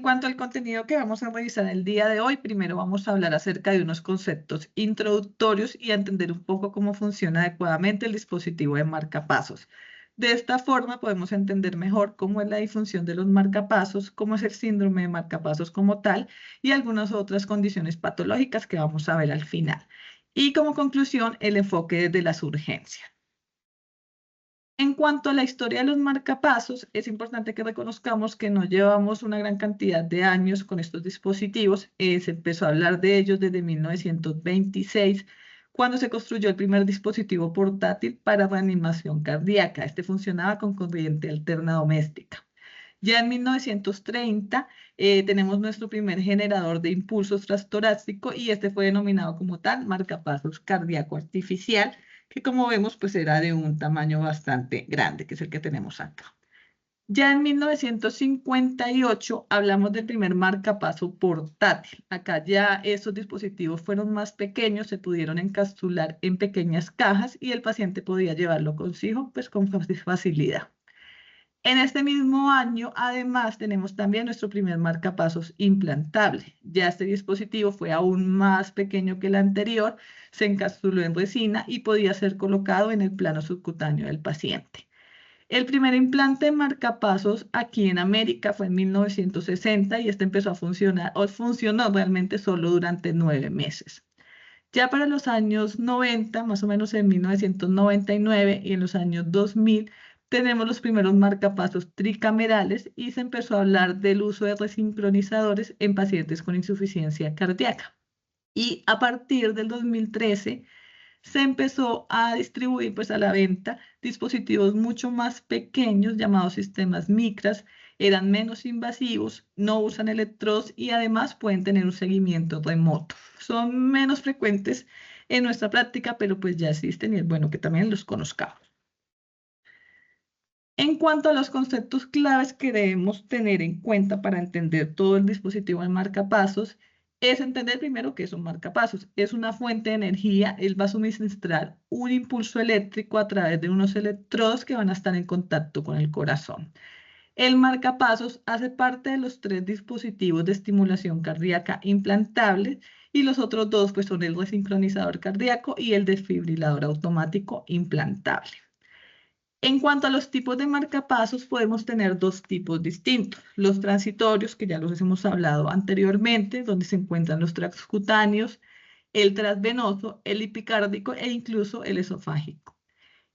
En cuanto al contenido que vamos a revisar el día de hoy, primero vamos a hablar acerca de unos conceptos introductorios y a entender un poco cómo funciona adecuadamente el dispositivo de marcapasos. De esta forma podemos entender mejor cómo es la disfunción de los marcapasos, cómo es el síndrome de marcapasos como tal y algunas otras condiciones patológicas que vamos a ver al final. Y como conclusión, el enfoque desde las urgencias. En cuanto a la historia de los marcapasos, es importante que reconozcamos que no llevamos una gran cantidad de años con estos dispositivos. Se empezó a hablar de ellos desde 1926, cuando se construyó el primer dispositivo portátil para reanimación cardíaca. Este funcionaba con corriente alterna doméstica. Ya en 1930 tenemos nuestro primer generador de impulsos transtorácico y este fue denominado como tal marcapasos cardíaco artificial, que como vemos pues era de un tamaño bastante grande, que es el que tenemos acá. Ya en 1958 hablamos del primer marcapaso portátil. Acá ya estos dispositivos fueron más pequeños, se pudieron encapsular en pequeñas cajas y el paciente podía llevarlo consigo pues con facilidad. En este mismo año, además, tenemos también nuestro primer marcapasos implantable. Ya este dispositivo fue aún más pequeño que el anterior, se encapsuló en resina y podía ser colocado en el plano subcutáneo del paciente. El primer implante de marcapasos aquí en América fue en 1960 y este empezó a funcionar, o funcionó realmente solo durante 9 meses. Ya para los años 90, más o menos en 1999 y en los años 2000, tenemos los primeros marcapasos tricamerales y se empezó a hablar del uso de resincronizadores en pacientes con insuficiencia cardíaca. Y a partir del 2013 se empezó a distribuir pues a la venta dispositivos mucho más pequeños llamados sistemas micras, eran menos invasivos, no usan electrodos y además pueden tener un seguimiento remoto. Son menos frecuentes en nuestra práctica, pero pues ya existen y es bueno que también los conozcamos. En cuanto a los conceptos claves que debemos tener en cuenta para entender todo el dispositivo de marcapasos, es entender primero qué es un marcapasos. Es una fuente de energía, él va a suministrar un impulso eléctrico a través de unos electrodos que van a estar en contacto con el corazón. El marcapasos hace parte de los 3 dispositivos de estimulación cardíaca implantables y los otros 2 pues, son el resincronizador cardíaco y el desfibrilador automático implantable. En cuanto a los tipos de marcapasos, podemos tener 2 tipos distintos. Los transitorios, que ya los hemos hablado anteriormente, donde se encuentran los transcutáneos, el transvenoso, el epicárdico e incluso el esofágico.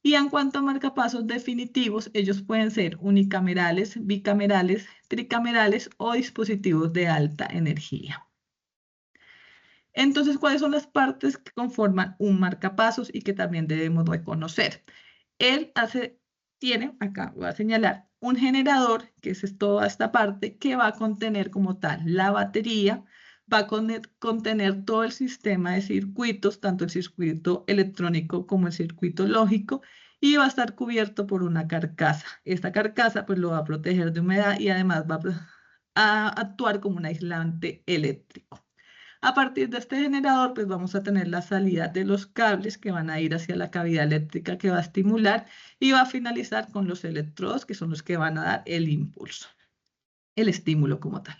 Y en cuanto a marcapasos definitivos, ellos pueden ser unicamerales, bicamerales, tricamerales o dispositivos de alta energía. Entonces, ¿cuáles son las partes que conforman un marcapasos y que también debemos reconocer? Él tiene, acá voy a señalar, un generador, que es toda esta parte, que va a contener como tal la batería, va a contener todo el sistema de circuitos, tanto el circuito electrónico como el circuito lógico, y va a estar cubierto por una carcasa. Esta carcasa pues lo va a proteger de humedad y además va a actuar como un aislante eléctrico. A partir de este generador, pues vamos a tener la salida de los cables que van a ir hacia la cavidad eléctrica que va a estimular y va a finalizar con los electrodos que son los que van a dar el impulso, el estímulo como tal.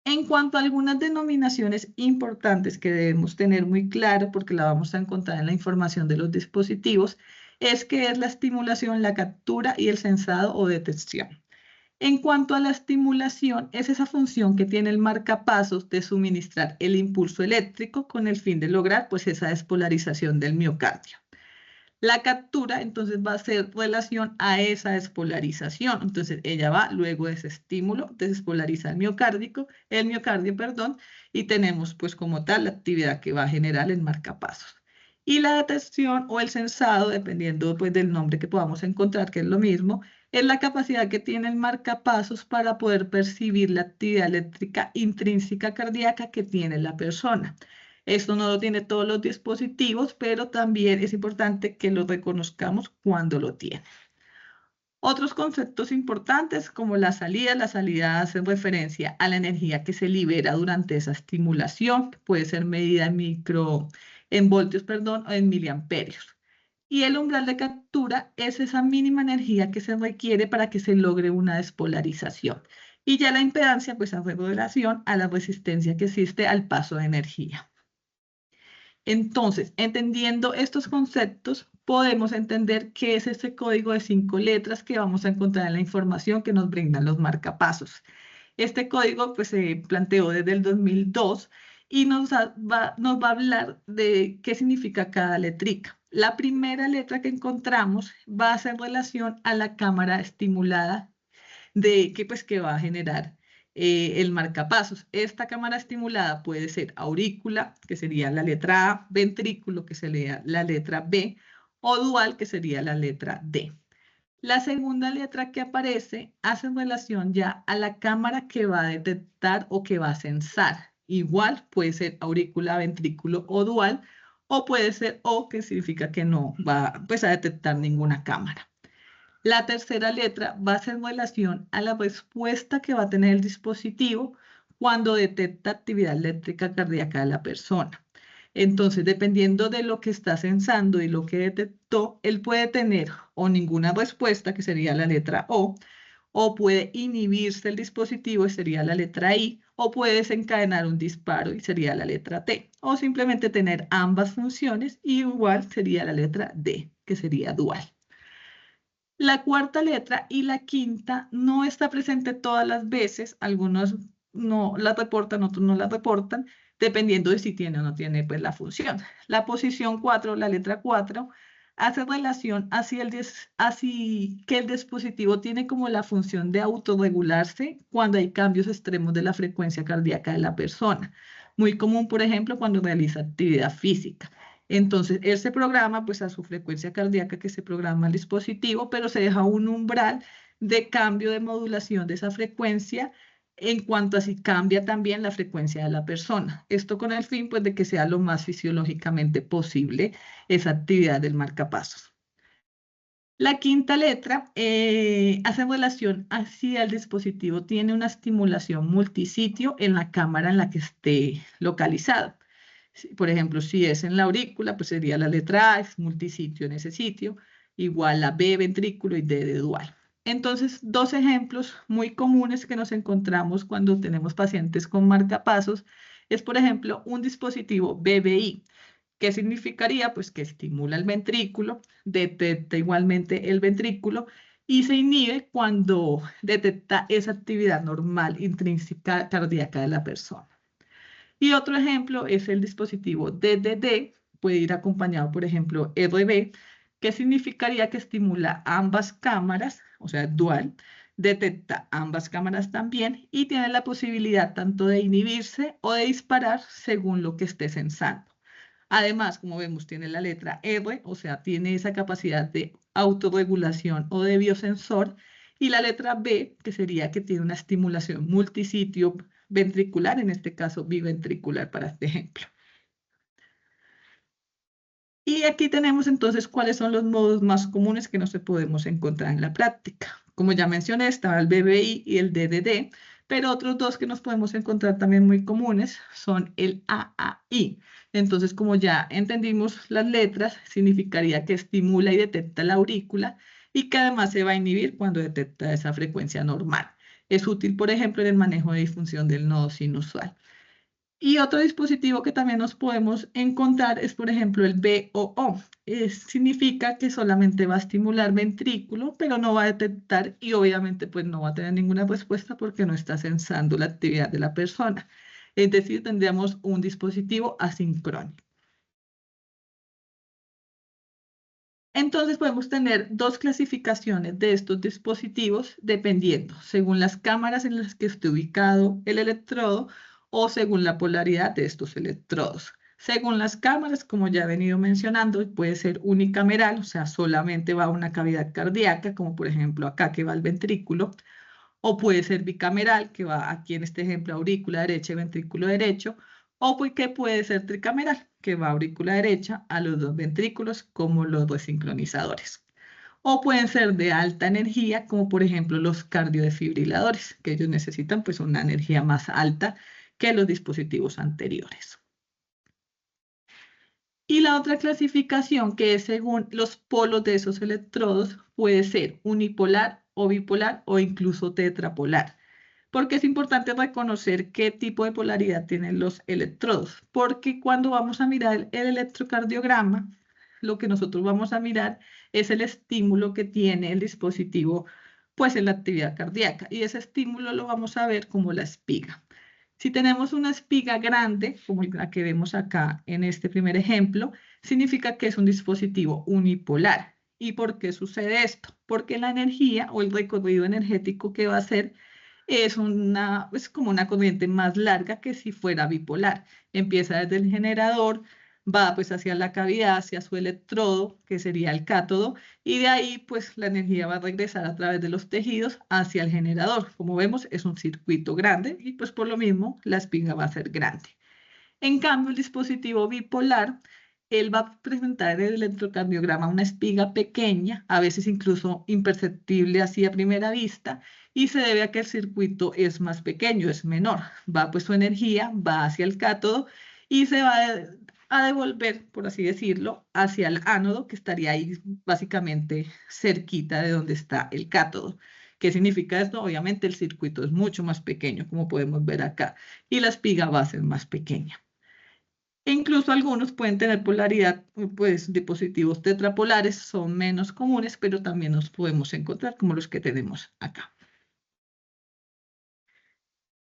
En cuanto a algunas denominaciones importantes que debemos tener muy claro, porque la vamos a encontrar en la información de los dispositivos, es que es la estimulación, la captura y el sensado o detección. En cuanto a la estimulación, es esa función que tiene el marcapasos de suministrar el impulso eléctrico con el fin de lograr pues esa despolarización del miocardio. La captura entonces va a ser relación a esa despolarización. Entonces ella va luego de ese estímulo, despolariza el miocardio, perdón, y tenemos pues como tal la actividad que va a generar el marcapasos. Y la detección o el sensado, dependiendo pues del nombre que podamos encontrar, que es lo mismo, es la capacidad que tiene el marcapasos para poder percibir la actividad eléctrica intrínseca cardíaca que tiene la persona. Esto no lo tiene todos los dispositivos, pero también es importante que lo reconozcamos cuando lo tiene. Otros conceptos importantes como la salida hace referencia a la energía que se libera durante esa estimulación, que puede ser medida en voltios, o en miliamperios. Y el umbral de captura es esa mínima energía que se requiere para que se logre una despolarización. Y ya la impedancia pues hace relación a la resistencia que existe al paso de energía. Entonces, entendiendo estos conceptos, podemos entender qué es ese código de 5 letras que vamos a encontrar en la información que nos brindan los marcapasos. Este código pues, se planteó desde el 2002 y nos va a hablar de qué significa cada letrica. La primera letra que encontramos va a hacer relación a la cámara estimulada que va a generar el marcapasos. Esta cámara estimulada puede ser aurícula, que sería la letra A, ventrículo, que sería la letra B, o dual, que sería la letra D. La segunda letra que aparece hace relación ya a la cámara que va a detectar o que va a censar. Igual puede ser aurícula, ventrículo o dual, o puede ser O, que significa que no va pues, a detectar ninguna cámara. La tercera letra va a hacer relación a la respuesta que va a tener el dispositivo cuando detecta actividad eléctrica cardíaca de la persona. Entonces, dependiendo de lo que está censando y lo que detectó, él puede tener o ninguna respuesta, que sería la letra o puede inhibirse el dispositivo, y sería la letra I, o puede desencadenar un disparo, y sería la letra T, o simplemente tener ambas funciones, y igual sería la letra D, que sería dual. La cuarta letra y la quinta no está presente todas las veces, algunos no la reportan, otros no la reportan, dependiendo de si tiene o no tiene pues, la función. La posición 4, la letra 4, hace relación hacia que el dispositivo tiene como la función de autorregularse cuando hay cambios extremos de la frecuencia cardíaca de la persona. Muy común, por ejemplo, cuando realiza actividad física. Entonces, él se programa pues a su frecuencia cardíaca que se programa el dispositivo, pero se deja un umbral de cambio de modulación de esa frecuencia en cuanto a si cambia también la frecuencia de la persona. Esto con el fin pues de que sea lo más fisiológicamente posible esa actividad del marcapasos. La quinta letra hace relación a si el dispositivo tiene una estimulación multisitio en la cámara en la que esté localizado. Por ejemplo, si es en la aurícula, pues sería la letra A, es multisitio en ese sitio, igual la B, ventrículo, y D de dual. Entonces, dos ejemplos muy comunes que nos encontramos cuando tenemos pacientes con marcapasos es, por ejemplo, un dispositivo BBI. ¿Qué significaría? Pues que estimula el ventrículo, detecta igualmente el ventrículo y se inhibe cuando detecta esa actividad normal intrínseca cardíaca de la persona. Y otro ejemplo es el dispositivo DDD, puede ir acompañado, por ejemplo, RB, que significaría que estimula ambas cámaras, o sea, dual, detecta ambas cámaras también y tiene la posibilidad tanto de inhibirse o de disparar según lo que esté censando. Además, como vemos, tiene la letra R, o sea, tiene esa capacidad de autorregulación o de biosensor, y la letra B, que sería que tiene una estimulación multisitio ventricular, en este caso biventricular para este ejemplo. Y aquí tenemos entonces cuáles son los modos más comunes que no se podemos encontrar en la práctica. Como ya mencioné, estaba el BBI y el DDD, pero otros dos que nos podemos encontrar también muy comunes son el AAI. Entonces, como ya entendimos las letras, significaría que estimula y detecta la aurícula y que además se va a inhibir cuando detecta esa frecuencia normal. Es útil, por ejemplo, en el manejo de disfunción del nodo sinusal. Y otro dispositivo que también nos podemos encontrar es, por ejemplo, el BOO. Significa que solamente va a estimular ventrículo, pero no va a detectar y obviamente pues no va a tener ninguna respuesta porque no está censando la actividad de la persona. Es decir, tendríamos un dispositivo asincrónico. Entonces podemos tener dos clasificaciones de estos dispositivos dependiendo, según las cámaras en las que esté ubicado el electrodo o según la polaridad de estos electrodos. Según las cámaras, como ya he venido mencionando, puede ser unicameral, o sea, solamente va a una cavidad cardíaca, como por ejemplo acá que va el ventrículo, o puede ser bicameral, que va aquí en este ejemplo aurícula derecha y ventrículo derecho, o que puede ser tricameral, que va aurícula derecha a los dos ventrículos como los desincronizadores. O pueden ser de alta energía, como por ejemplo los cardiodefibriladores, que ellos necesitan pues una energía más alta que los dispositivos anteriores. Y la otra clasificación, que es según los polos de esos electrodos, puede ser unipolar o bipolar o incluso tetrapolar. Porque es importante reconocer qué tipo de polaridad tienen los electrodos, porque cuando vamos a mirar el electrocardiograma, lo que nosotros vamos a mirar es el estímulo que tiene el dispositivo, pues en la actividad cardíaca, y ese estímulo lo vamos a ver como la espiga. Si tenemos una espiga grande, como la que vemos acá en este primer ejemplo, significa que es un dispositivo unipolar. ¿Y por qué sucede esto? Porque la energía o el recorrido energético que va a hacer es como una corriente más larga que si fuera bipolar. Empieza desde el generador, va pues hacia la cavidad, hacia su electrodo, que sería el cátodo, y de ahí pues la energía va a regresar a través de los tejidos hacia el generador. Como vemos, es un circuito grande y pues por lo mismo la espiga va a ser grande. En cambio, el dispositivo bipolar, él va a presentar en el electrocardiograma una espiga pequeña, a veces incluso imperceptible así a primera vista, y se debe a que el circuito es más pequeño, es menor. Va pues su energía, va hacia el cátodo y se va a devolver, por así decirlo, hacia el ánodo, que estaría ahí básicamente cerquita de donde está el cátodo. ¿Qué significa esto? Obviamente el circuito es mucho más pequeño, como podemos ver acá, y la espiga va a ser más pequeña. E incluso algunos pueden tener polaridad, pues dispositivos tetrapolares son menos comunes, pero también los podemos encontrar como los que tenemos acá.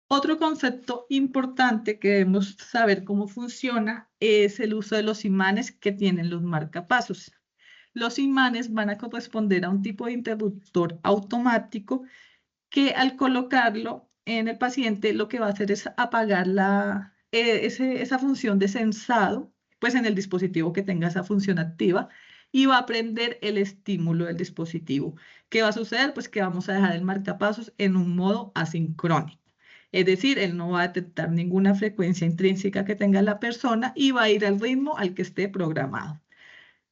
Otro concepto importante que debemos saber cómo funciona es el uso de los imanes que tienen los marcapasos. Los imanes van a corresponder a un tipo de interruptor automático que al colocarlo en el paciente lo que va a hacer es apagar esa función de sensado, pues en el dispositivo que tenga esa función activa, y va a prender el estímulo del dispositivo. ¿Qué va a suceder? Pues que vamos a dejar el marcapasos en un modo asincrónico. Es decir, él no va a detectar ninguna frecuencia intrínseca que tenga la persona y va a ir al ritmo al que esté programado.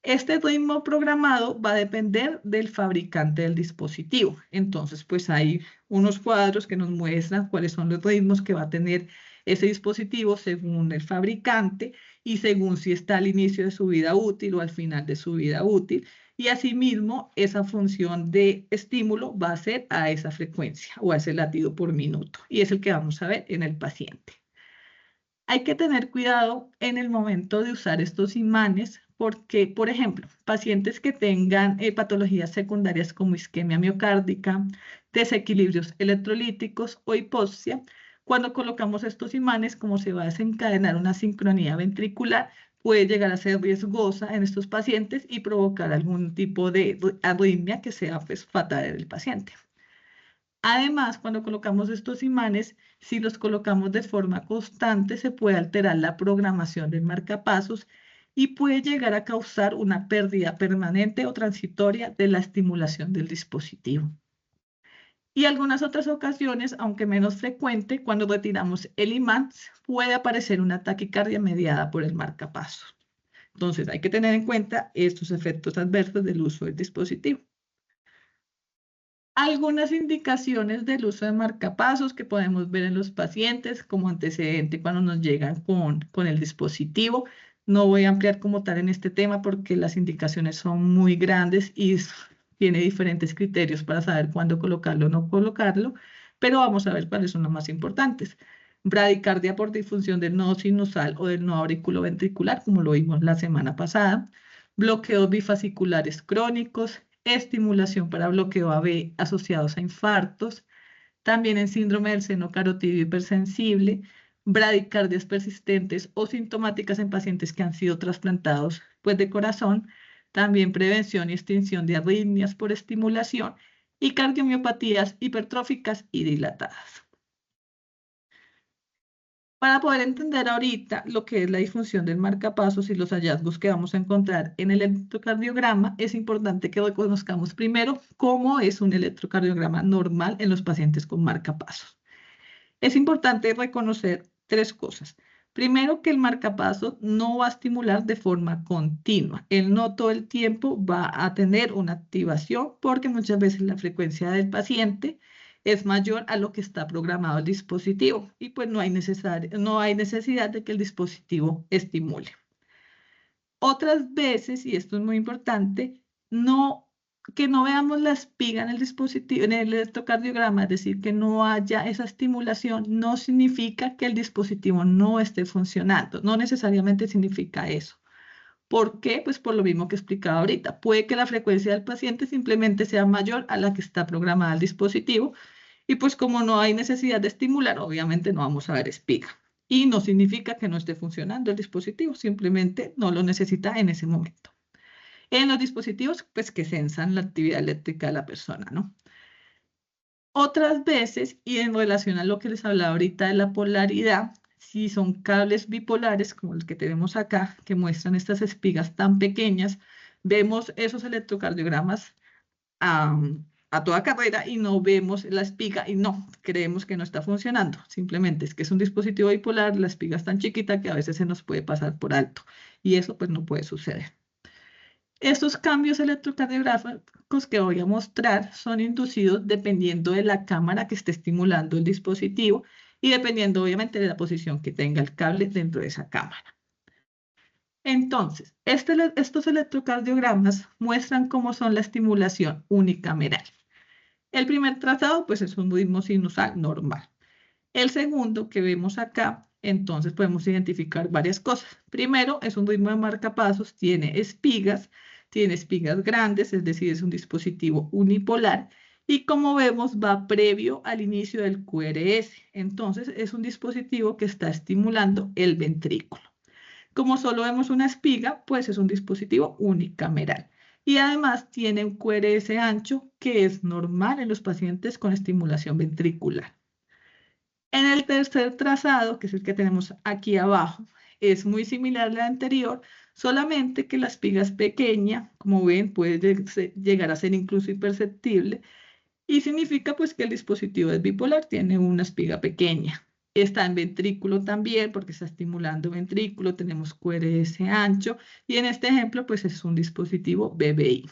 Este ritmo programado va a depender del fabricante del dispositivo. Entonces, pues hay unos cuadros que nos muestran cuáles son los ritmos que va a tener ese dispositivo según el fabricante y según si está al inicio de su vida útil o al final de su vida útil. Y asimismo, esa función de estímulo va a ser a esa frecuencia o a ese latido por minuto. Y es el que vamos a ver en el paciente. Hay que tener cuidado en el momento de usar estos imanes porque, por ejemplo, pacientes que tengan patologías secundarias como isquemia miocárdica, desequilibrios electrolíticos o hipoxia, cuando colocamos estos imanes, como se va a desencadenar una sincronía ventricular, puede llegar a ser riesgosa en estos pacientes y provocar algún tipo de arritmia que sea pues, fatal en el paciente. Además, cuando colocamos estos imanes, si los colocamos de forma constante, se puede alterar la programación del marcapasos y puede llegar a causar una pérdida permanente o transitoria de la estimulación del dispositivo. Y algunas otras ocasiones, aunque menos frecuente, cuando retiramos el imán, puede aparecer una taquicardia mediada por el marcapasos. Entonces, hay que tener en cuenta estos efectos adversos del uso del dispositivo. Algunas indicaciones del uso de marcapasos que podemos ver en los pacientes como antecedente cuando nos llegan con el dispositivo. No voy a ampliar como tal en este tema porque las indicaciones son muy grandes y tiene diferentes criterios para saber cuándo colocarlo o no colocarlo, pero vamos a ver cuáles son los más importantes. Bradicardia por disfunción del nodo sinusal o del nodo auriculoventricular, como lo vimos la semana pasada. Bloqueos bifasciculares crónicos, estimulación para bloqueo AB asociados a infartos, también en síndrome del seno carotídeo hipersensible, bradicardias persistentes o sintomáticas en pacientes que han sido trasplantados pues, de corazón, también prevención y extinción de arritmias por estimulación y cardiomiopatías hipertróficas y dilatadas. Para poder entender ahorita lo que es la disfunción del marcapasos y los hallazgos que vamos a encontrar en el electrocardiograma, es importante que reconozcamos primero cómo es un electrocardiograma normal en los pacientes con marcapasos. Es importante reconocer tres cosas. Primero, que el marcapasos no va a estimular de forma continua. Él no todo el tiempo va a tener una activación porque muchas veces la frecuencia del paciente es mayor a lo que está programado el dispositivo y pues no hay necesidad de que el dispositivo estimule. Otras veces, y esto es muy importante, no que no veamos la espiga en el dispositivo, en el electrocardiograma, es decir, que no haya esa estimulación, no significa que el dispositivo no esté funcionando. No necesariamente significa eso. ¿Por qué? Pues por lo mismo que explicaba ahorita. Puede que la frecuencia del paciente simplemente sea mayor a la que está programada el dispositivo y pues como no hay necesidad de estimular, obviamente no vamos a ver espiga. Y no significa que no esté funcionando el dispositivo, simplemente no lo necesita en ese momento. En los dispositivos, pues que censan la actividad eléctrica de la persona, ¿no? Otras veces, y en relación a lo que les hablaba ahorita de la polaridad, si son cables bipolares, como el que tenemos acá, que muestran estas espigas tan pequeñas, vemos esos electrocardiogramas a, a toda carrera y no vemos la espiga y no, creemos que no está funcionando. Simplemente es que es un dispositivo bipolar, la espiga es tan chiquita que a veces se nos puede pasar por alto y eso pues no puede suceder. Estos cambios electrocardiográficos que voy a mostrar son inducidos dependiendo de la cámara que esté estimulando el dispositivo y dependiendo obviamente de la posición que tenga el cable dentro de esa cámara. Entonces, estos electrocardiogramas muestran cómo son la estimulación unicameral. El primer trazado pues es un ritmo sinusal normal. El segundo que vemos acá, entonces podemos identificar varias cosas. Primero, es un ritmo de marcapasos, tiene espigas grandes, es decir, es un dispositivo unipolar. Y como vemos, va previo al inicio del QRS. Entonces, es un dispositivo que está estimulando el ventrículo. Como solo vemos una espiga, pues es un dispositivo unicameral. Y además tiene un QRS ancho, que es normal en los pacientes con estimulación ventricular. En el tercer trazado, que es el que tenemos aquí abajo, es muy similar al anterior, solamente que la espiga es pequeña, como ven, puede llegar a ser incluso imperceptible, y significa pues que el dispositivo es bipolar, tiene una espiga pequeña. Está en ventrículo también, porque está estimulando ventrículo, tenemos QRS ancho, y en este ejemplo pues es un dispositivo BBI.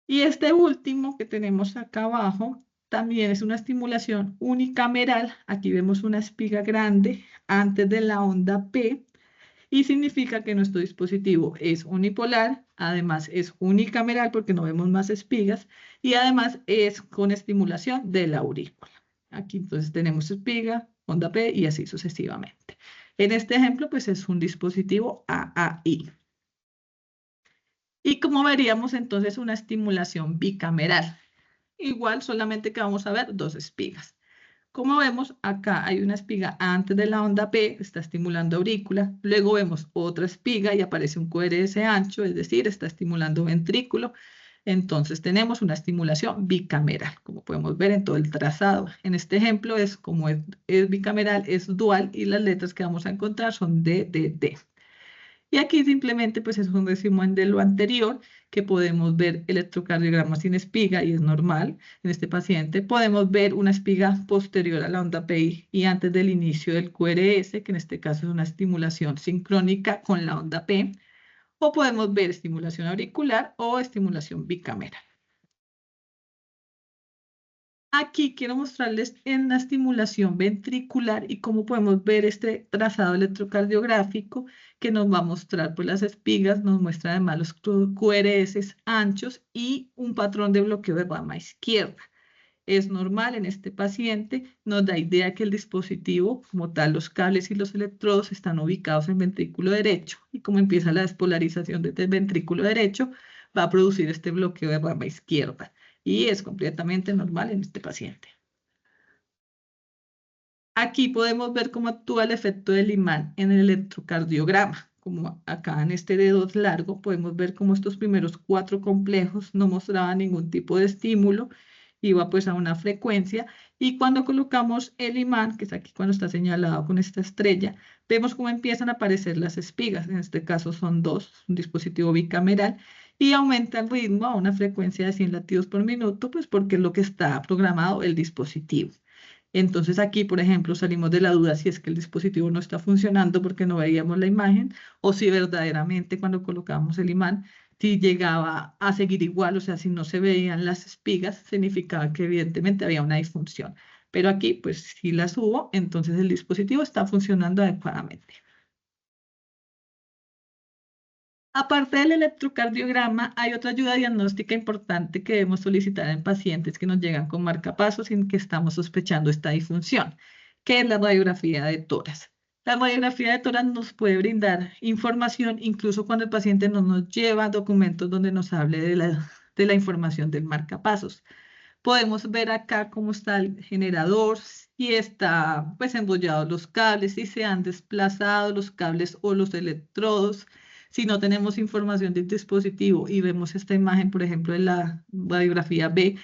Y este último que tenemos acá abajo también es una estimulación unicameral. Aquí vemos una espiga grande antes de la onda P y significa que nuestro dispositivo es unipolar, además es unicameral porque no vemos más espigas y además es con estimulación de la aurícula. Aquí entonces tenemos espiga, onda P y así sucesivamente. En este ejemplo pues es un dispositivo AAI. Y como veríamos entonces una estimulación bicameral. Igual solamente que vamos a ver dos espigas. Como vemos, acá hay una espiga antes de la onda P, está estimulando aurícula. Luego vemos otra espiga y aparece un QRS ancho, es decir, está estimulando ventrículo. Entonces tenemos una estimulación bicameral, como podemos ver en todo el trazado. En este ejemplo es como es bicameral, es dual y las letras que vamos a encontrar son D, D, D. Y aquí simplemente pues es un resumen de lo anterior, que podemos ver electrocardiograma sin espiga y es normal en este paciente. Podemos ver una espiga posterior a la onda PI y antes del inicio del QRS, que en este caso es una estimulación sincrónica con la onda P. O podemos ver estimulación auricular o estimulación bicameral. Aquí quiero mostrarles en la estimulación ventricular y cómo podemos ver este trazado electrocardiográfico que nos va a mostrar pues, las espigas, nos muestra además los QRS anchos y un patrón de bloqueo de rama izquierda. Es normal en este paciente, nos da idea que el dispositivo, como tal, los cables y los electrodos están ubicados en ventrículo derecho y como empieza la despolarización desde el ventrículo derecho, va a producir este bloqueo de rama izquierda y es completamente normal en este paciente. Aquí podemos ver cómo actúa el efecto del imán en el electrocardiograma. Como acá en este dedo largo podemos ver cómo estos primeros 4 complejos no mostraban ningún tipo de estímulo, iba pues a una frecuencia y cuando colocamos el imán, que es aquí cuando está señalado con esta estrella, vemos cómo empiezan a aparecer las espigas, en este caso son 2, un dispositivo bicameral, y aumenta el ritmo a una frecuencia de 100 latidos por minuto, pues porque es lo que está programado el dispositivo. Entonces aquí, por ejemplo, salimos de la duda si es que el dispositivo no está funcionando porque no veíamos la imagen o si verdaderamente cuando colocábamos el imán, si llegaba a seguir igual, o sea, si no se veían las espigas, significaba que evidentemente había una disfunción. Pero aquí, pues si las hubo, entonces el dispositivo está funcionando adecuadamente. Aparte del electrocardiograma, hay otra ayuda diagnóstica importante que debemos solicitar en pacientes que nos llegan con marcapasos y que estamos sospechando esta disfunción, que es la radiografía de tórax. La radiografía de tórax nos puede brindar información incluso cuando el paciente no nos lleva documentos donde nos hable de la información del marcapasos. Podemos ver acá cómo está el generador, si está pues embollados los cables, si se han desplazado los cables o los electrodos. Si no tenemos información del dispositivo y vemos esta imagen, por ejemplo, en la radiografía B,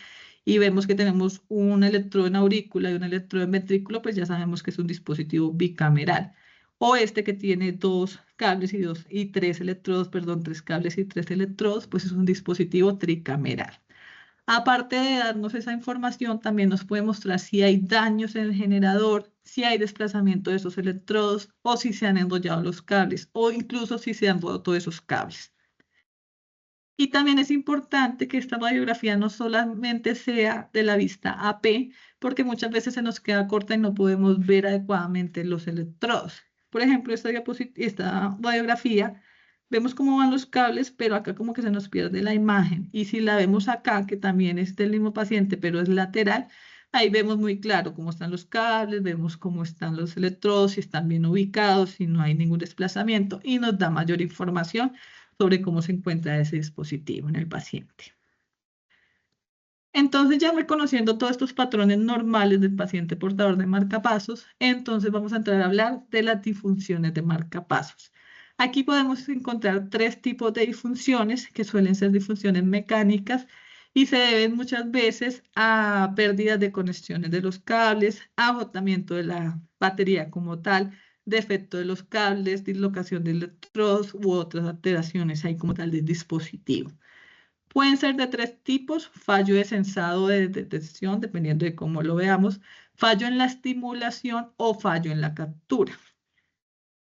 y vemos que tenemos un electrodo en aurícula y un electrodo en ventrículo, pues ya sabemos que es un dispositivo bicameral. O este que tiene dos cables y tres electrodos, perdón, tres cables y tres electrodos, pues es un dispositivo tricameral. Aparte de darnos esa información, también nos puede mostrar si hay daños en el generador, si hay desplazamiento de esos electrodos o si se han enrollado los cables o incluso si se han roto esos cables. Y también es importante que esta radiografía no solamente sea de la vista AP, porque muchas veces se nos queda corta y no podemos ver adecuadamente los electrodos. Por ejemplo, esta radiografía, vemos cómo van los cables, pero acá como que se nos pierde la imagen. Y si la vemos acá, que también es del mismo paciente, pero es lateral, ahí vemos muy claro cómo están los cables, vemos cómo están los electrodos, si están bien ubicados, si no hay ningún desplazamiento y nos da mayor información sobre cómo se encuentra ese dispositivo en el paciente. Entonces, ya reconociendo todos estos patrones normales del paciente portador de marcapasos, entonces vamos a entrar a hablar de las disfunciones de marcapasos. Aquí podemos encontrar tres tipos de disfunciones que suelen ser disfunciones mecánicas y se deben muchas veces a pérdidas de conexiones de los cables, agotamiento de la batería como tal, defecto de los cables, dislocación de electrodos u otras alteraciones ahí como tal del dispositivo. Pueden ser de tres tipos: fallo de sensado de detección, dependiendo de cómo lo veamos, fallo en la estimulación o fallo en la captura.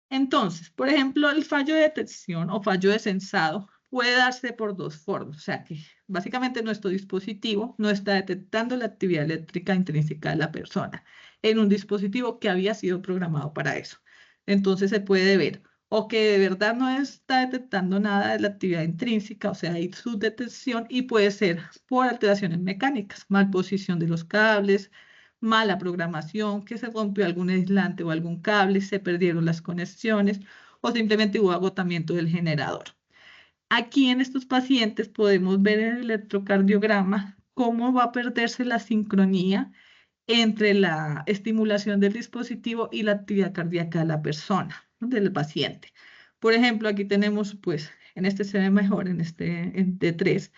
Entonces, por ejemplo, el fallo de detección o fallo de sensado puede darse por dos formas. O sea que básicamente nuestro dispositivo no está detectando la actividad eléctrica intrínseca de la persona en un dispositivo que había sido programado para eso. Entonces se puede ver o que de verdad no está detectando nada de la actividad intrínseca, o sea, hay subdetección, y puede ser por alteraciones mecánicas, mal posición de los cables, mala programación, que se rompió algún aislante o algún cable, se perdieron las conexiones o simplemente hubo agotamiento del generador. Aquí en estos pacientes podemos ver en el electrocardiograma cómo va a perderse la sincronía entre la estimulación del dispositivo y la actividad cardíaca de la persona, ¿no?, del paciente. Por ejemplo, aquí tenemos, pues, en este se ve mejor, en este en T3,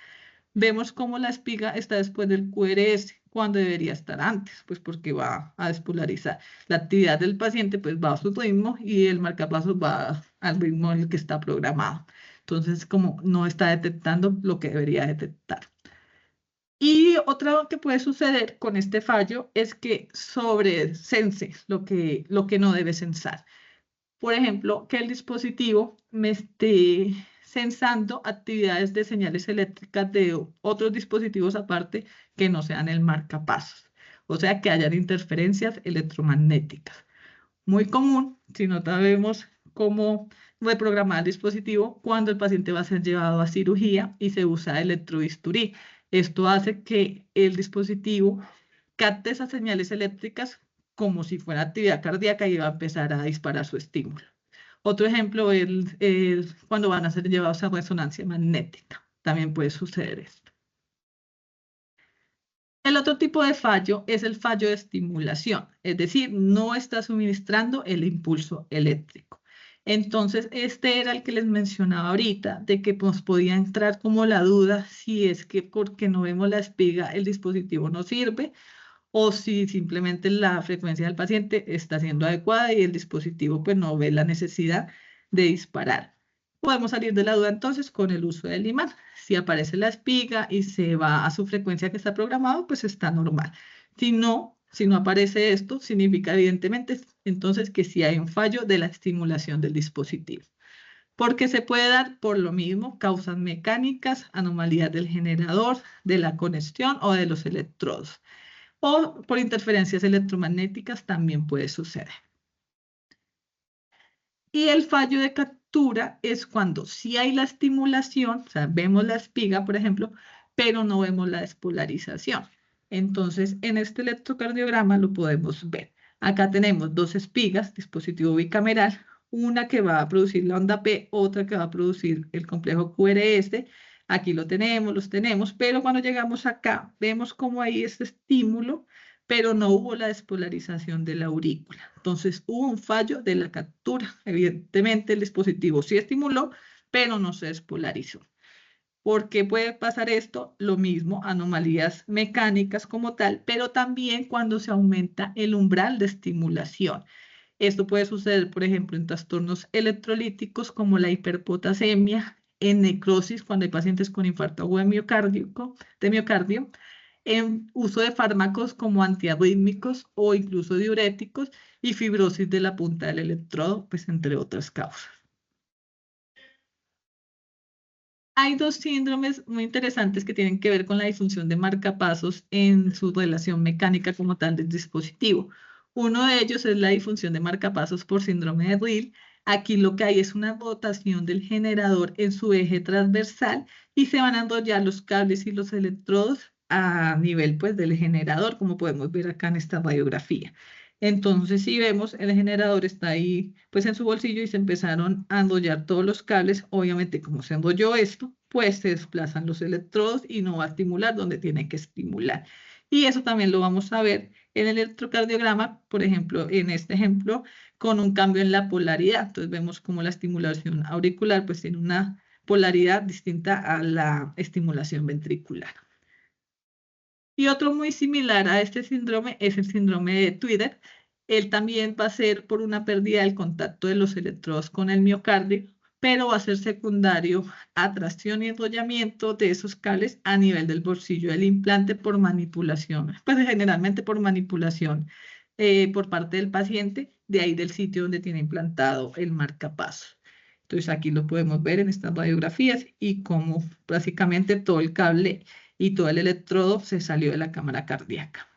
vemos cómo la espiga está después del QRS, cuando debería estar antes, pues porque va a despolarizar. La actividad del paciente pues va a su ritmo y el marcapasos va al ritmo en el que está programado. Entonces, como no está detectando lo que debería detectar. Y otra que puede suceder con este fallo es que sobresense lo que no debe sensar. Por ejemplo, que el dispositivo me esté sensando actividades de señales eléctricas de otros dispositivos aparte que no sean el marcapasos. O sea, que hayan interferencias electromagnéticas. Muy común si no sabemos cómo reprogramar el dispositivo cuando el paciente va a ser llevado a cirugía y se usa electrobisturí. Esto hace que el dispositivo capte esas señales eléctricas como si fuera actividad cardíaca y va a empezar a disparar su estímulo. Otro ejemplo es cuando van a ser llevados a resonancia magnética. También puede suceder esto. El otro tipo de fallo es el fallo de estimulación, es decir, no está suministrando el impulso eléctrico. Entonces, este era el que les mencionaba ahorita, de que nos podía entrar como la duda si es que porque no vemos la espiga el dispositivo no sirve, o si simplemente la frecuencia del paciente está siendo adecuada y el dispositivo pues no ve la necesidad de disparar. Podemos salir de la duda entonces con el uso del imán. Si aparece la espiga y se va a su frecuencia que está programado, pues está normal. Si no aparece esto, significa evidentemente entonces que sí hay un fallo de la estimulación del dispositivo. Porque se puede dar por lo mismo causas mecánicas, anomalías del generador, de la conexión o de los electrodos. O por interferencias electromagnéticas también puede suceder. Y el fallo captura es cuando sí hay la estimulación, o sea, vemos la espiga, por ejemplo, pero no vemos la despolarización. Entonces, en este electrocardiograma lo podemos ver. Acá tenemos dos espigas, dispositivo bicameral, una que va a producir la onda P, otra que va a producir el complejo QRS. Aquí lo tenemos, los tenemos, pero cuando llegamos acá, vemos cómo hay este estímulo, pero no hubo la despolarización de la aurícula. Entonces, hubo un fallo de la captura. Evidentemente, el dispositivo sí estimuló, pero no se despolarizó. ¿Por qué puede pasar esto? Lo mismo, anomalías mecánicas como tal, pero también cuando se aumenta el umbral de estimulación. Esto puede suceder, por ejemplo, en trastornos electrolíticos como la hiperpotasemia, en necrosis cuando hay pacientes con infarto agudo de miocardio, en uso de fármacos como antiarrítmicos o incluso diuréticos y fibrosis de la punta del electrodo, pues entre otras causas. Hay dos síndromes muy interesantes que tienen que ver con la disfunción de marcapasos en su relación mecánica como tal del dispositivo. Uno de ellos es la disfunción de marcapasos por síndrome de Ril. Aquí lo que hay es una rotación del generador en su eje transversal y se van a enrollar los cables y los electrodos a nivel pues del generador, como podemos ver acá en esta radiografía. Entonces, si vemos, el generador está ahí, pues en su bolsillo y se empezaron a enrollar todos los cables. Obviamente, como se enrolló esto, pues se desplazan los electrodos y no va a estimular donde tiene que estimular. Y eso también lo vamos a ver en el electrocardiograma, por ejemplo, en este ejemplo, con un cambio en la polaridad. Entonces, vemos como la estimulación auricular, pues tiene una polaridad distinta a la estimulación ventricular. Y otro muy similar a este síndrome es el síndrome de Twitter. Él también va a ser por una pérdida del contacto de los electrodos con el miocardio, pero va a ser secundario a tracción y enrollamiento de esos cables a nivel del bolsillo del implante por manipulación, pues generalmente por manipulación por parte del paciente, de ahí del sitio donde tiene implantado el marcapasos. Entonces aquí lo podemos ver en estas radiografías y cómo básicamente todo el cable y todo el electrodo se salió de la cámara cardíaca.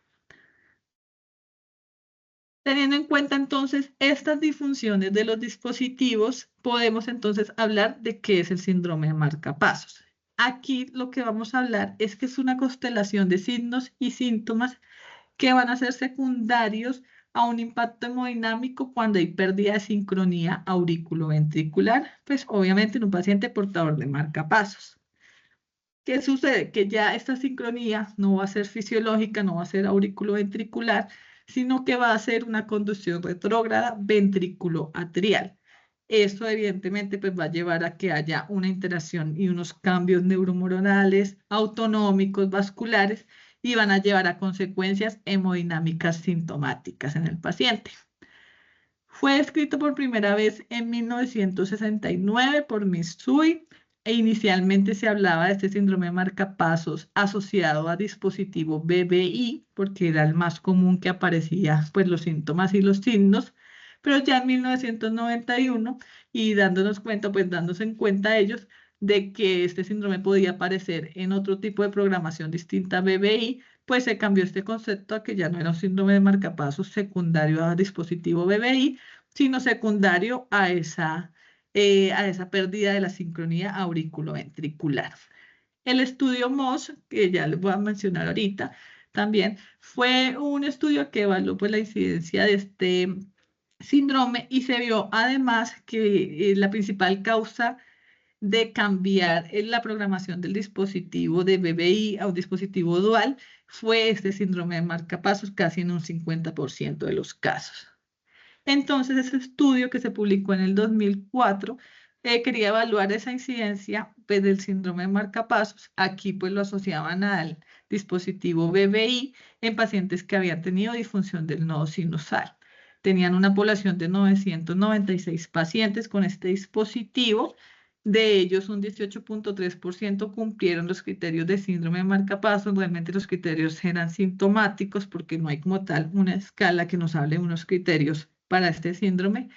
Teniendo en cuenta entonces estas disfunciones de los dispositivos, podemos entonces hablar de qué es el síndrome de marcapasos. Aquí lo que vamos a hablar es que es una constelación de signos y síntomas que van a ser secundarios a un impacto hemodinámico cuando hay pérdida de sincronía auriculoventricular, pues obviamente en un paciente portador de marcapasos. ¿Qué sucede? Que ya esta sincronía no va a ser fisiológica, no va a ser auriculoventricular, sino que va a ser una conducción retrógrada ventrículo-atrial. Esto evidentemente pues, va a llevar a que haya una interacción y unos cambios neuromoronales, autonómicos, vasculares, y van a llevar a consecuencias hemodinámicas sintomáticas en el paciente. Fue escrito por primera vez en 1969 por Mitsui e inicialmente se hablaba de este síndrome de marcapasos asociado a dispositivo BBI porque era el más común que aparecía pues los síntomas y los signos, pero ya en 1991 y dándonos cuenta, pues dándose en cuenta ellos de que este síndrome podía aparecer en otro tipo de programación distinta a BBI, pues se cambió este concepto a que ya no era un síndrome de marcapasos secundario a dispositivo BBI, sino secundario a esa pérdida de la sincronía auriculoventricular. El estudio MOS, que ya les voy a mencionar ahorita, también fue un estudio que evaluó pues, la incidencia de este síndrome y se vio además que la principal causa de cambiar la programación del dispositivo de BBI a un dispositivo dual fue este síndrome de marcapasos casi en un 50% de los casos. Entonces, ese estudio que se publicó en el 2004 quería evaluar esa incidencia pues, del síndrome de marcapasos. Aquí pues lo asociaban al dispositivo BBI en pacientes que habían tenido disfunción del nodo sinusal. Tenían una población de 996 pacientes con este dispositivo. De ellos, un 18.3% cumplieron los criterios de síndrome de marcapasos. Realmente los criterios eran sintomáticos porque no hay como tal una escala que nos hable de unos criterios para este síndrome.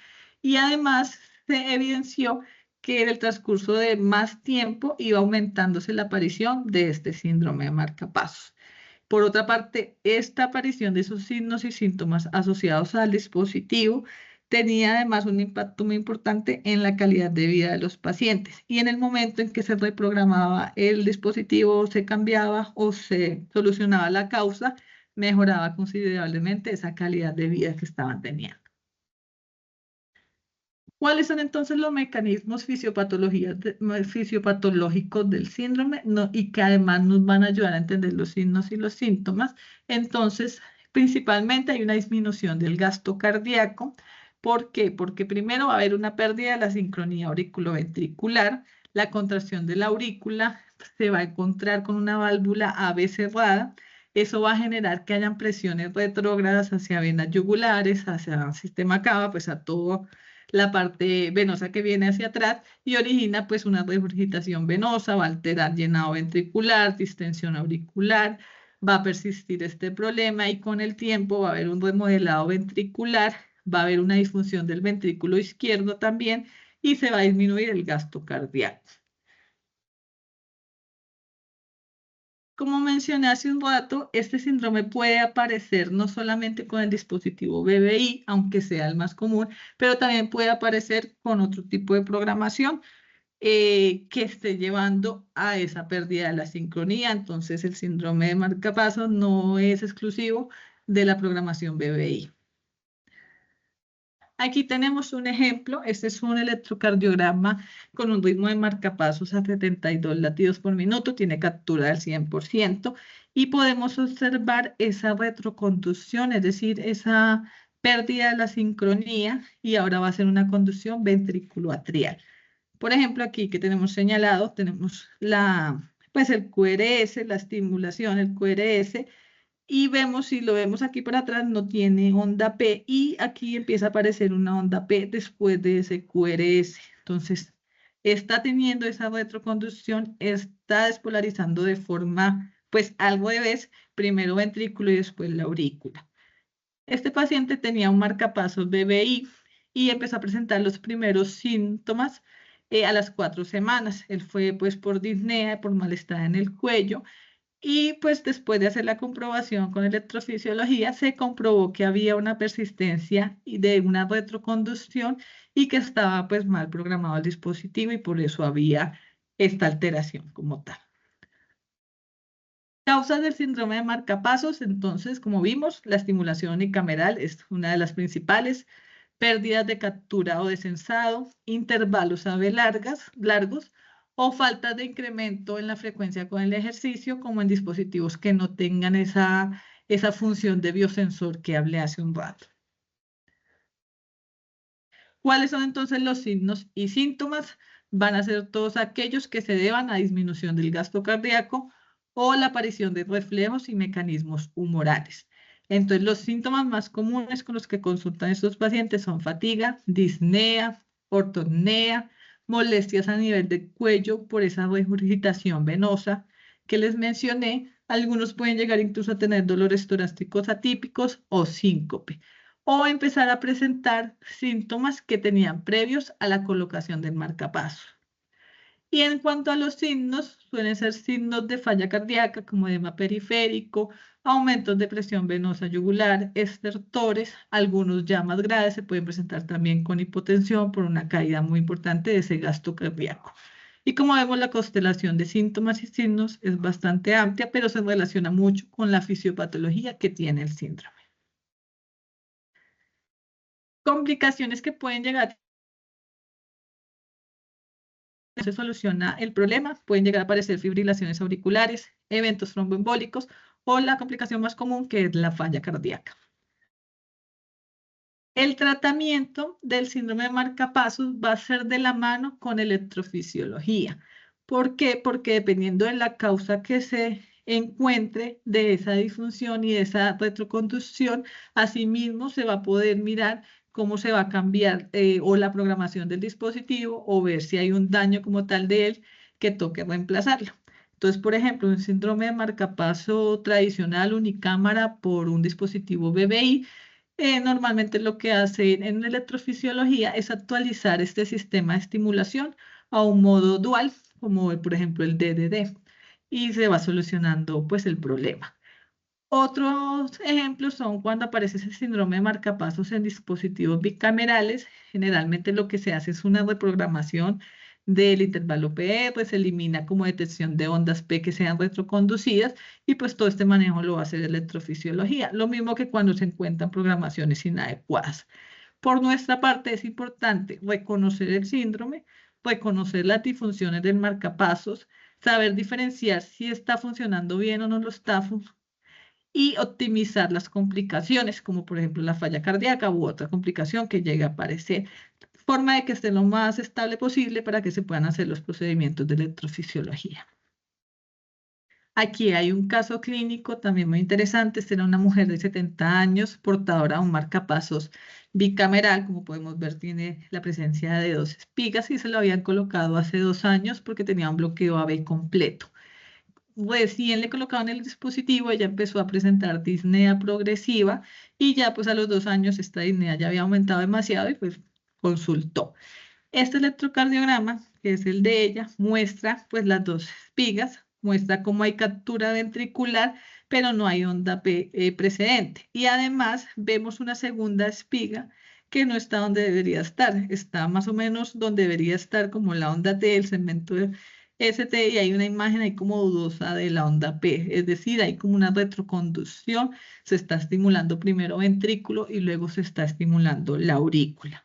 Y además se evidenció que en el transcurso de más tiempo iba aumentándose la aparición de este síndrome de marcapasos. Por otra parte, esta aparición de esos signos y síntomas asociados al dispositivo tenía además un impacto muy importante en la calidad de vida de los pacientes. Y en el momento en que se reprogramaba el dispositivo, se cambiaba o se solucionaba la causa, mejoraba considerablemente esa calidad de vida que estaban teniendo. ¿Cuáles son entonces los mecanismos fisiopatológicos del síndrome? Y que además nos van a ayudar a entender los signos y los síntomas. Entonces, principalmente hay una disminución del gasto cardíaco. ¿Por qué? Porque primero va a haber una pérdida de la sincronía auriculoventricular, la contracción de la aurícula se va a encontrar con una válvula AV cerrada. Eso va a generar que hayan presiones retrógradas hacia venas yugulares, hacia el sistema cava, pues a todo la parte venosa que viene hacia atrás y origina pues una regurgitación venosa, va a alterar llenado ventricular, distensión auricular, va a persistir este problema y con el tiempo va a haber un remodelado ventricular, va a haber una disfunción del ventrículo izquierdo también y se va a disminuir el gasto cardíaco. Como mencioné hace un rato, este síndrome puede aparecer no solamente con el dispositivo BBI, aunque sea el más común, pero también puede aparecer con otro tipo de programación que esté llevando a esa pérdida de la sincronía. Entonces, el síndrome de marcapasos no es exclusivo de la programación BBI. Aquí tenemos un ejemplo, este es un electrocardiograma con un ritmo de marcapasos a 72 latidos por minuto, tiene captura del 100% y podemos observar esa retroconducción, es decir, esa pérdida de la sincronía y ahora va a ser una conducción ventriculoatrial. Por ejemplo, aquí que tenemos señalado, tenemos pues el QRS, la estimulación, el QRS, y vemos, si lo vemos aquí por atrás, no tiene onda P y aquí empieza a aparecer una onda P después de ese QRS. Entonces, está teniendo esa retroconducción, está despolarizando de forma, pues algo de vez, primero ventrículo y después la aurícula. Este paciente tenía un marcapasos BBI y empezó a presentar los primeros síntomas a las 4 semanas. Él fue pues por disnea, por malestar en el cuello y pues después de hacer la comprobación con electrofisiología, se comprobó que había una persistencia de una retroconducción y que estaba pues mal programado el dispositivo y por eso había esta alteración como tal. Causas del síndrome de marcapasos, entonces, como vimos, la estimulación unicameral es una de las principales, pérdidas de captura o de sensado, intervalos AV largos, o falta de incremento en la frecuencia con el ejercicio, como en dispositivos que no tengan esa función de biosensor que hablé hace un rato. ¿Cuáles son entonces los signos y síntomas? Van a ser todos aquellos que se deban a disminución del gasto cardíaco o la aparición de reflejos y mecanismos humorales. Entonces, los síntomas más comunes con los que consultan estos pacientes son fatiga, disnea, ortopnea, molestias a nivel del cuello por esa regurgitación venosa que les mencioné. Algunos pueden llegar incluso a tener dolores torácicos atípicos o síncope o empezar a presentar síntomas que tenían previos a la colocación del marcapaso. Y en cuanto a los signos, suelen ser signos de falla cardíaca como edema periférico, aumentos de presión venosa yugular, estertores, algunos ya más graves se pueden presentar también con hipotensión por una caída muy importante de ese gasto cardíaco. Y como vemos, la constelación de síntomas y signos es bastante amplia, pero se relaciona mucho con la fisiopatología que tiene el síndrome. Complicaciones que pueden llegar, se soluciona el problema, pueden llegar a aparecer fibrilaciones auriculares, eventos tromboembólicos o la complicación más común que es la falla cardíaca. El tratamiento del síndrome de marcapasos va a ser de la mano con electrofisiología. ¿Por qué? Porque dependiendo de la causa que se encuentre de esa disfunción y de esa retroconducción, asimismo se va a poder mirar cómo se va a cambiar o la programación del dispositivo o ver si hay un daño como tal de él que toque reemplazarlo. Entonces, por ejemplo, un síndrome de marcapaso tradicional unicámara por un dispositivo BBI, normalmente lo que hace en electrofisiología es actualizar este sistema de estimulación a un modo dual, como por ejemplo el DDD, y se va solucionando pues el problema. Otros ejemplos son cuando aparece ese síndrome de marcapasos en dispositivos bicamerales. Generalmente lo que se hace es una reprogramación del intervalo PR, se elimina como detección de ondas P que sean retroconducidas y pues todo este manejo lo va a hacer electrofisiología. Lo mismo que cuando se encuentran programaciones inadecuadas. Por nuestra parte es importante reconocer el síndrome, reconocer las disfunciones del marcapasos, saber diferenciar si está funcionando bien o no lo está y optimizar las complicaciones, como por ejemplo la falla cardíaca u otra complicación que llegue a aparecer, forma de que esté lo más estable posible para que se puedan hacer los procedimientos de electrofisiología. Aquí hay un caso clínico también muy interesante. Esta era una mujer de 70 años, portadora de un marcapasos bicameral. Como podemos ver, tiene la presencia de 2 espigas y se lo habían colocado hace 2 años porque tenía un bloqueo AB completo. Recién le colocaban el dispositivo, ella empezó a presentar disnea progresiva y ya pues a los 2 años esta disnea ya había aumentado demasiado y pues consultó. Este electrocardiograma, que es el de ella, muestra pues las 2 espigas, muestra cómo hay captura ventricular, pero no hay onda P precedente. Y además vemos una segunda espiga que no está donde debería estar, está más o menos donde debería estar como la onda T, el segmento de ST, y hay una imagen ahí como dudosa de la onda P, es decir, hay como una retroconducción, se está estimulando primero ventrículo y luego se está estimulando la aurícula.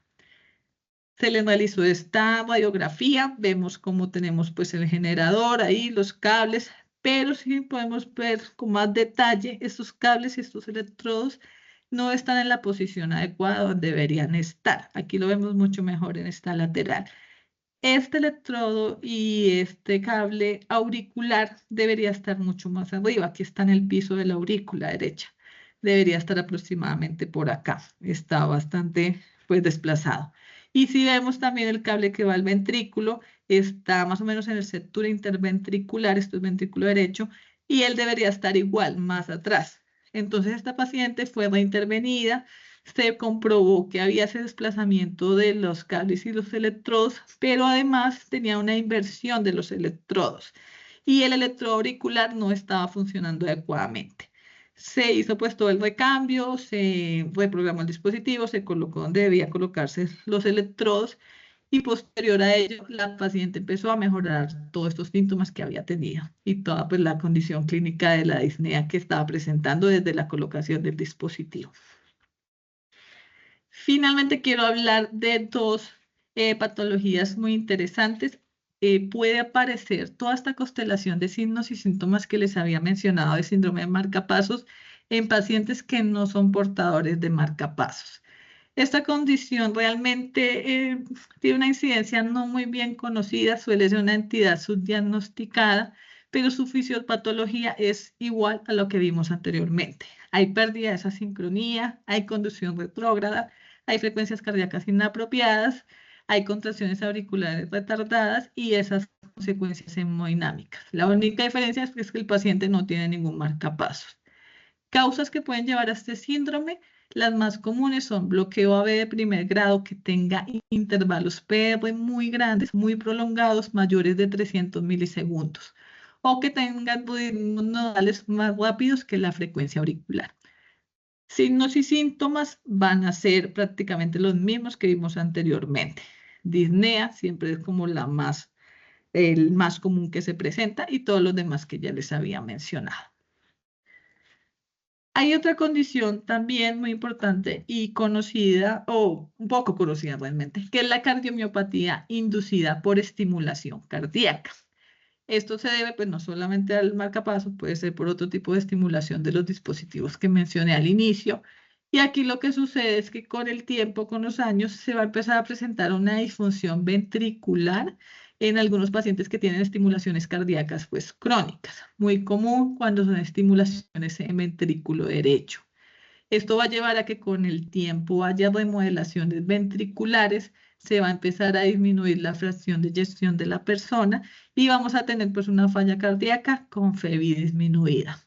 Se le realizó esta radiografía, vemos cómo tenemos pues el generador ahí, los cables, pero sí podemos ver con más detalle estos cables y estos electrodos no están en la posición adecuada donde deberían estar. Aquí lo vemos mucho mejor en esta lateral. Este electrodo y este cable auricular debería estar mucho más arriba. Aquí está en el piso de la aurícula derecha. Debería estar aproximadamente por acá. Está bastante pues desplazado. Y si vemos también el cable que va al ventrículo, está más o menos en el sector interventricular, esto es ventrículo derecho, y él debería estar igual, más atrás. Entonces esta paciente fue reintervenida, se comprobó que había ese desplazamiento de los cables y los electrodos, pero además tenía una inversión de los electrodos y el electrodo auricular no estaba funcionando adecuadamente. Se hizo pues todo el recambio, se reprogramó el dispositivo, se colocó donde debía colocarse los electrodos y posterior a ello la paciente empezó a mejorar todos estos síntomas que había tenido y toda pues la condición clínica de la disnea que estaba presentando desde la colocación del dispositivo. Finalmente quiero hablar de 2 patologías muy interesantes. Puede aparecer toda esta constelación de signos y síntomas que les había mencionado de síndrome de marcapasos en pacientes que no son portadores de marcapasos. Esta condición realmente tiene una incidencia no muy bien conocida, suele ser una entidad subdiagnosticada, pero su fisiopatología es igual a lo que vimos anteriormente. Hay pérdida de esa sincronía, hay conducción retrógrada, hay frecuencias cardíacas inapropiadas, hay contracciones auriculares retardadas y esas consecuencias hemodinámicas. La única diferencia es que el paciente no tiene ningún marcapasos. Causas que pueden llevar a este síndrome, las más comunes son bloqueo AB de primer grado que tenga intervalos PR muy grandes, muy prolongados, mayores de 300 milisegundos, o que tengan ritmos nodales más rápidos que la frecuencia auricular. Signos y síntomas van a ser prácticamente los mismos que vimos anteriormente. Disnea siempre es como el más común que se presenta y todos los demás que ya les había mencionado. Hay otra condición también muy importante y conocida, o un poco conocida realmente, que es la cardiomiopatía inducida por estimulación cardíaca. Esto se debe pues no solamente al marcapasos, puede ser por otro tipo de estimulación de los dispositivos que mencioné al inicio. Y aquí lo que sucede es que con el tiempo, con los años, se va a empezar a presentar una disfunción ventricular en algunos pacientes que tienen estimulaciones cardíacas pues crónicas, muy común cuando son estimulaciones en ventrículo derecho. Esto va a llevar a que con el tiempo haya remodelaciones ventriculares, se va a empezar a disminuir la fracción de eyección de la persona y vamos a tener pues una falla cardíaca con FEBI disminuida.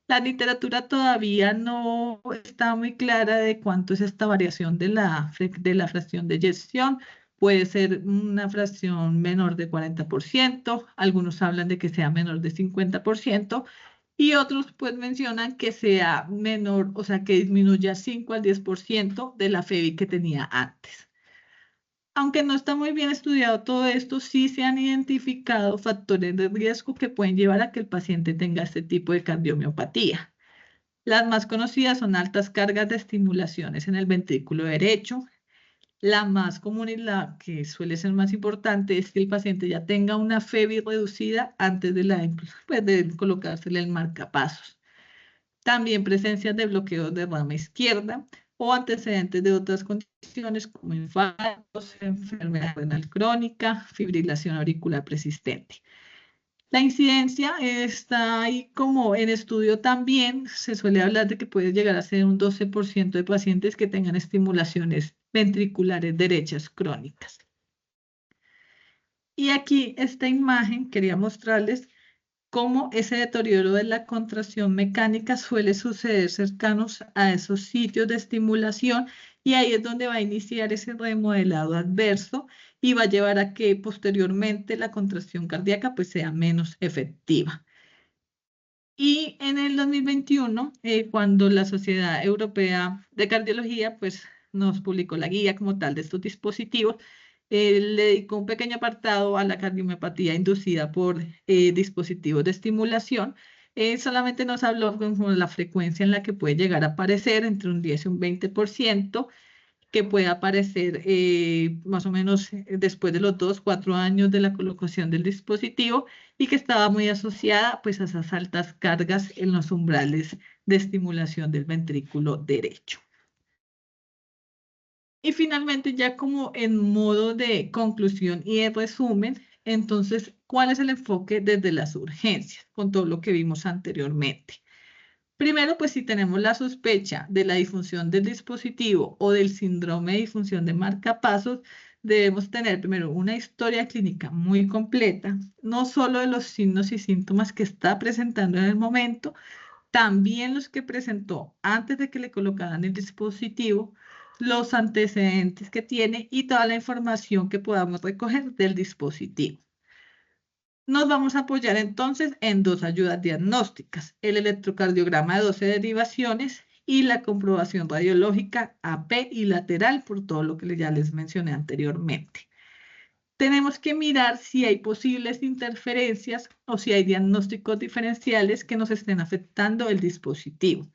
La literatura todavía no está muy clara de cuánto es esta variación de la fracción de eyección. Puede ser una fracción menor de 40%, algunos hablan de que sea menor de 50%, Y otros pues mencionan que sea menor, o sea, que disminuya 5 al 10% de la FEBI que tenía antes. Aunque no está muy bien estudiado todo esto, sí se han identificado factores de riesgo que pueden llevar a que el paciente tenga este tipo de cardiomiopatía. Las más conocidas son altas cargas de estimulaciones en el ventrículo derecho. La más común y la que suele ser más importante es que el paciente ya tenga una FEBI reducida antes pues, de colocársele el marcapasos. También presencia de bloqueos de rama izquierda o antecedentes de otras condiciones como infartos, enfermedad renal crónica, fibrilación auricular persistente. La incidencia está ahí como en estudio también. Se suele hablar de que puede llegar a ser un 12% de pacientes que tengan estimulaciones ventriculares derechas crónicas. Y aquí esta imagen quería mostrarles cómo ese deterioro de la contracción mecánica suele suceder cercanos a esos sitios de estimulación y ahí es donde va a iniciar ese remodelado adverso y va a llevar a que posteriormente la contracción cardíaca pues sea menos efectiva. Y en el 2021, cuando la Sociedad Europea de Cardiología pues, nos publicó la guía como tal de estos dispositivos, le dedicó un pequeño apartado a la cardiomiopatía inducida por dispositivos de estimulación. Solamente nos habló como la frecuencia en la que puede llegar a aparecer entre un 10 y un 20%, que puede aparecer más o menos después de los 2, 4 años de la colocación del dispositivo y que estaba muy asociada pues a esas altas cargas en los umbrales de estimulación del ventrículo derecho. Y finalmente, ya como en modo de conclusión y de resumen, entonces, ¿cuál es el enfoque desde las urgencias con todo lo que vimos anteriormente? Primero, pues si tenemos la sospecha de la disfunción del dispositivo o del síndrome de disfunción de marcapasos, debemos tener primero una historia clínica muy completa, no solo de los signos y síntomas que está presentando en el momento, también los que presentó antes de que le colocaran el dispositivo, los antecedentes que tiene y toda la información que podamos recoger del dispositivo. Nos vamos a apoyar entonces en dos ayudas diagnósticas, el electrocardiograma de 12 derivaciones y la comprobación radiológica AP y lateral por todo lo que ya les mencioné anteriormente. Tenemos que mirar si hay posibles interferencias o si hay diagnósticos diferenciales que nos estén afectando el dispositivo.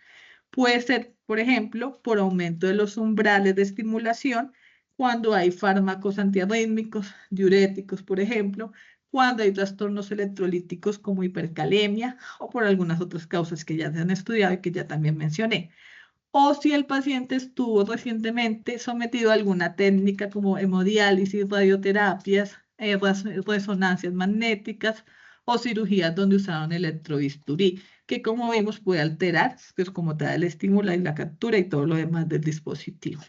Puede ser, por ejemplo, por aumento de los umbrales de estimulación cuando hay fármacos antiarrítmicos, diuréticos, por ejemplo, cuando hay trastornos electrolíticos como hipercalemia o por algunas otras causas que ya se han estudiado y que ya también mencioné. O si el paciente estuvo recientemente sometido a alguna técnica como hemodiálisis, radioterapias, resonancias magnéticas o cirugías donde usaron electrobisturí, que como vimos puede alterar, pues como tal el estímulo y la captura y todo lo demás del dispositivo.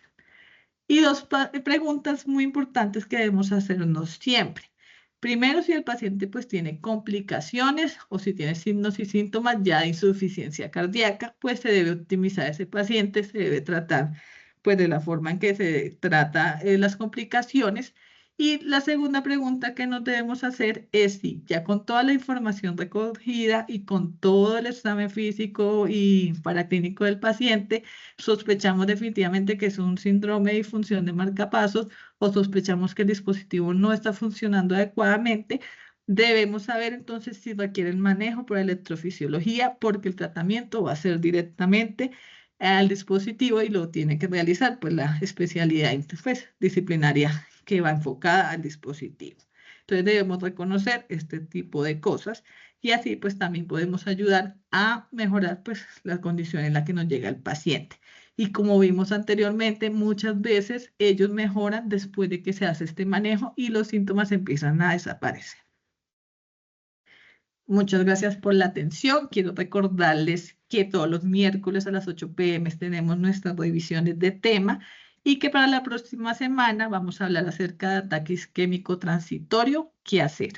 Y dos preguntas muy importantes que debemos hacernos siempre. Primero, si el paciente pues tiene complicaciones o si tiene signos y síntomas ya de insuficiencia cardíaca, pues se debe optimizar ese paciente, se debe tratar pues de la forma en que se trata las complicaciones. Y la segunda pregunta que nos debemos hacer es si ya con toda la información recogida y con todo el examen físico y paraclínico del paciente, sospechamos definitivamente que es un síndrome de disfunción de marcapasos o sospechamos que el dispositivo no está funcionando adecuadamente, debemos saber entonces si requieren manejo por electrofisiología, porque el tratamiento va a ser directamente al dispositivo y lo tiene que realizar pues la especialidad pues, disciplinaria que va enfocada al dispositivo. Entonces debemos reconocer este tipo de cosas y así pues también podemos ayudar a mejorar pues la condición en la que nos llega el paciente. Y como vimos anteriormente, muchas veces ellos mejoran después de que se hace este manejo y los síntomas empiezan a desaparecer. Muchas gracias por la atención. Quiero recordarles que todos los miércoles a las 8 p.m. tenemos nuestras revisiones de tema y que para la próxima semana vamos a hablar acerca de ataque isquémico transitorio, qué hacer.